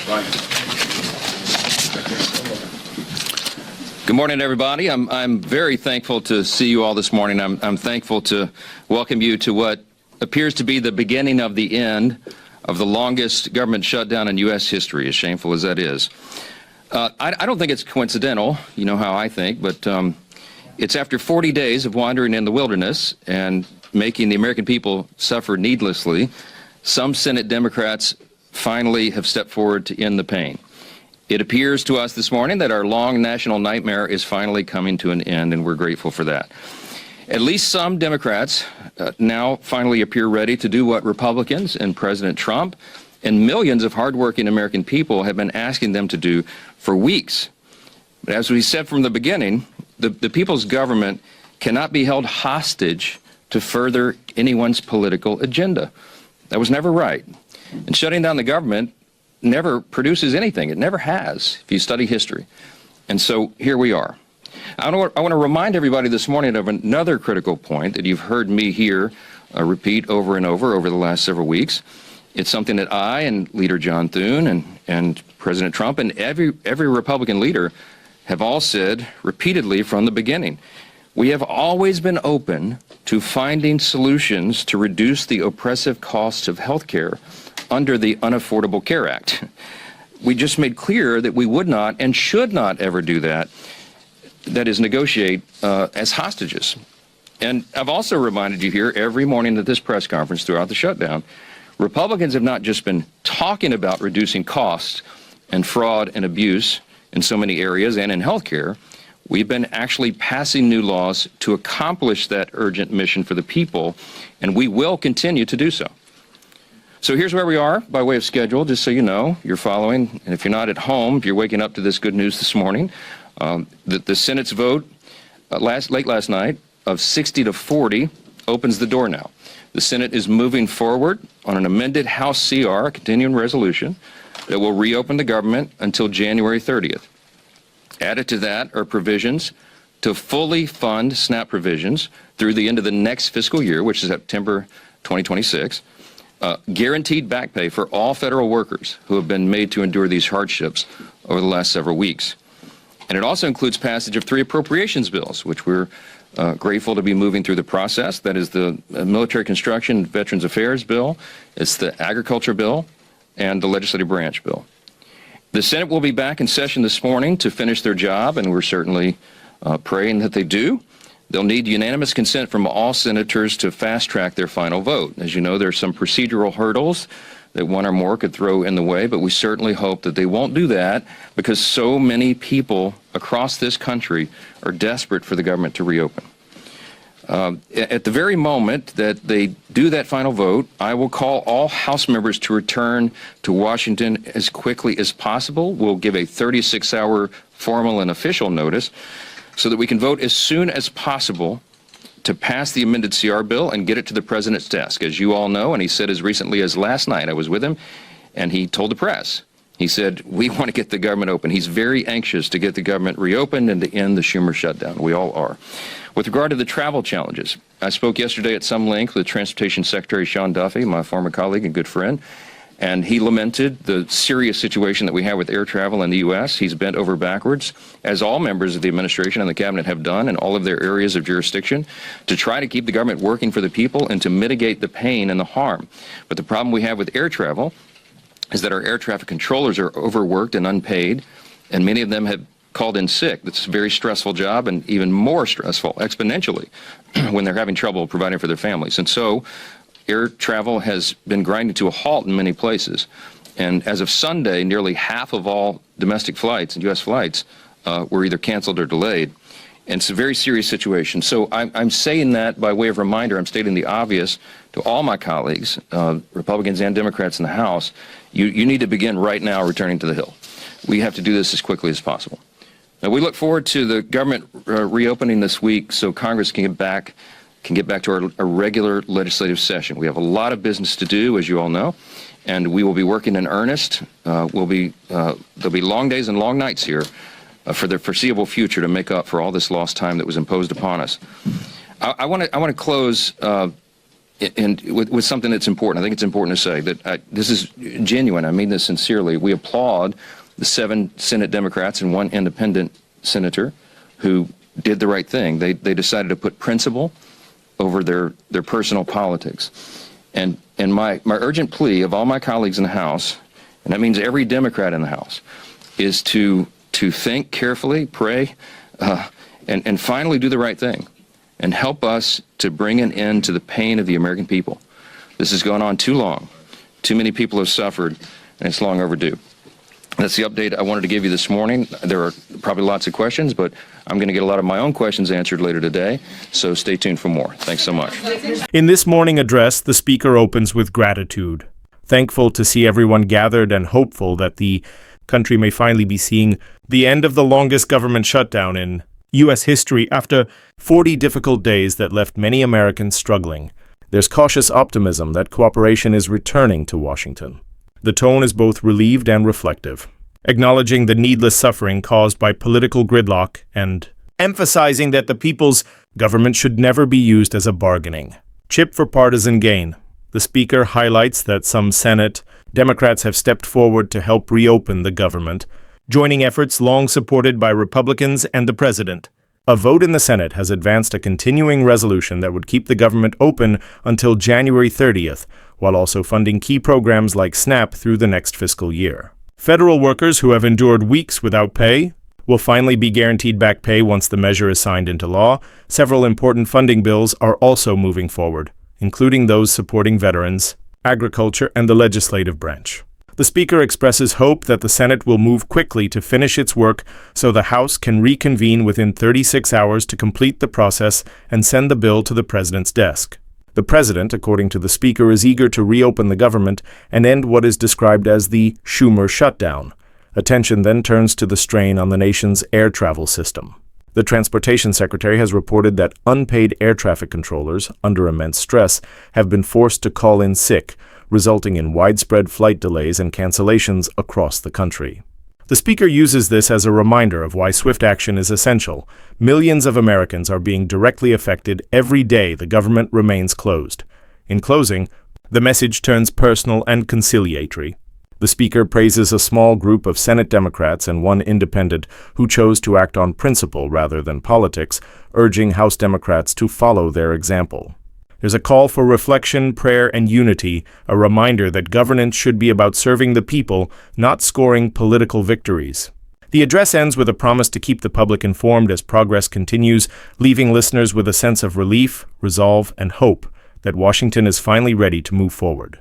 Good morning, everybody. I'm very thankful to see you all this morning. I'm thankful to welcome you to what appears to be the beginning of the end of the longest government shutdown in U.S. history, as shameful as that is. I don't think it's coincidental, you know how I think, but it's after 40 days of wandering in the wilderness and making the American people suffer needlessly, some Senate Democrats finally have stepped forward to end the pain. It appears to us this morning that our long national nightmare is finally coming to an end, and we're grateful for that. At least some Democrats now finally appear ready to do what Republicans and President Trump and millions of hardworking American people have been asking them to do for weeks. But as we said from the beginning, the people's government cannot be held hostage to further anyone's political agenda. That was never right. And shutting down the government never produces anything. It never has, if you study history. And so here we are. I want to remind everybody this morning of another critical point that you've heard me here repeat over and over the last several weeks. It's something that I and Leader John Thune and President Trump and every Republican leader have all said repeatedly from the beginning. We have always been open to finding solutions to reduce the oppressive costs of health care under the Unaffordable Care Act. We just made clear that we would not and should not ever do that, that is, negotiate as hostages. And I've also reminded you here every morning at this press conference throughout the shutdown, Republicans have not just been talking about reducing costs and fraud and abuse in so many areas and in health care. We've been actually passing new laws to accomplish that urgent mission for the people, and we will continue to do so. So here's where we are by way of schedule, just so you know, you're following. And if you're not at home, if you're waking up to this good news this morning, the Senate's vote late last night of 60 to 40 opens the door now. The Senate is moving forward on an amended House CR, a continuing resolution, that will reopen the government until January 30th. Added to that are provisions to fully fund SNAP provisions through the end of the next fiscal year, which is September 2026. Guaranteed back pay for all federal workers who have been made to endure these hardships over the last several weeks. And it also includes passage of 3 appropriations bills, which we're grateful to be moving through the process. That is the Military Construction Veterans Affairs bill, it's the Agriculture bill, and the Legislative Branch bill. The Senate will be back in session this morning to finish their job, and we're certainly praying that they do. They'll need unanimous consent from all senators to fast-track their final vote. As you know, there are some procedural hurdles that one or more could throw in the way, but we certainly hope that they won't do that because so many people across this country are desperate for the government to reopen. At the very moment that they do that final vote, I will call all House members to return to Washington as quickly as possible. We'll give a 36-hour formal and official notice so that we can vote as soon as possible to pass the amended CR bill and get it to the president's desk. As you all know, and he said as recently as last night, I was with him, and he told the press, he said, we want to get the government open. He's very anxious to get the government reopened and to end the Schumer shutdown. We all are. With regard to the travel challenges, I spoke yesterday at some length with Transportation Secretary Sean Duffy, my former colleague and good friend, and he lamented the serious situation that we have with air travel in the U.S. He's bent over backwards, as all members of the administration and the cabinet have done in all of their areas of jurisdiction, to try to keep the government working for the people and to mitigate the pain and the harm. But the problem we have with air travel is that our air traffic controllers are overworked and unpaid, and many of them have called in sick. That's a very stressful job, and even more stressful exponentially when they're having trouble providing for their families. And so air travel has been grinding to a halt in many places. And as of Sunday, nearly half of all domestic flights and U.S. flights were either canceled or delayed. And it's a very serious situation. So I'm saying that by way of reminder. I'm stating the obvious to all my colleagues, Republicans and Democrats in the House. You need to begin right now returning to the Hill. We have to do this as quickly as possible. Now, we look forward to the government reopening this week so Congress can get back to our regular legislative session. We have a lot of business to do, as you all know, and we will be working in earnest. There'll be long days and long nights here for the foreseeable future to make up for all this lost time that was imposed upon us. I want to close and with something that's important. I think it's important to say that this is genuine. I mean this sincerely. We applaud the 7 Senate Democrats and 1 independent senator who did the right thing. They decided to put principle over their personal politics. And my urgent plea of all my colleagues in the House, and that means every Democrat in the House, is to think carefully, pray, and finally do the right thing and help us to bring an end to the pain of the American people. This has gone on too long. Too many people have suffered, and it's long overdue. That's the update I wanted to give you this morning. There are probably lots of questions, but I'm going to get a lot of my own questions answered later today, so stay tuned for more. Thanks so much. In this morning address, the Speaker opens with gratitude, thankful to see everyone gathered and hopeful that the country may finally be seeing the end of the longest government shutdown in U.S. history after 40 difficult days that left many Americans struggling. There's cautious optimism that cooperation is returning to Washington. The tone is both relieved and reflective, acknowledging the needless suffering caused by political gridlock and emphasizing that the people's government should never be used as a bargaining chip for partisan gain. The Speaker highlights that some Senate Democrats have stepped forward to help reopen the government, joining efforts long supported by Republicans and the President. A vote in the Senate has advanced a continuing resolution that would keep the government open until January 30th, while also funding key programs like SNAP through the next fiscal year. Federal workers who have endured weeks without pay will finally be guaranteed back pay once the measure is signed into law. Several important funding bills are also moving forward, including those supporting veterans, agriculture, and the legislative branch. The Speaker expresses hope that the Senate will move quickly to finish its work so the House can reconvene within 36 hours to complete the process and send the bill to the President's desk. The President, according to the Speaker, is eager to reopen the government and end what is described as the Schumer shutdown. Attention then turns to the strain on the nation's air travel system. The Transportation Secretary has reported that unpaid air traffic controllers, under immense stress, have been forced to call in sick, resulting in widespread flight delays and cancellations across the country. The Speaker uses this as a reminder of why swift action is essential. Millions of Americans are being directly affected every day the government remains closed. In closing, the message turns personal and conciliatory. The Speaker praises a small group of Senate Democrats and 1 independent who chose to act on principle rather than politics, urging House Democrats to follow their example. There's a call for reflection, prayer, and unity, a reminder that governance should be about serving the people, not scoring political victories. The address ends with a promise to keep the public informed as progress continues, leaving listeners with a sense of relief, resolve, and hope that Washington is finally ready to move forward.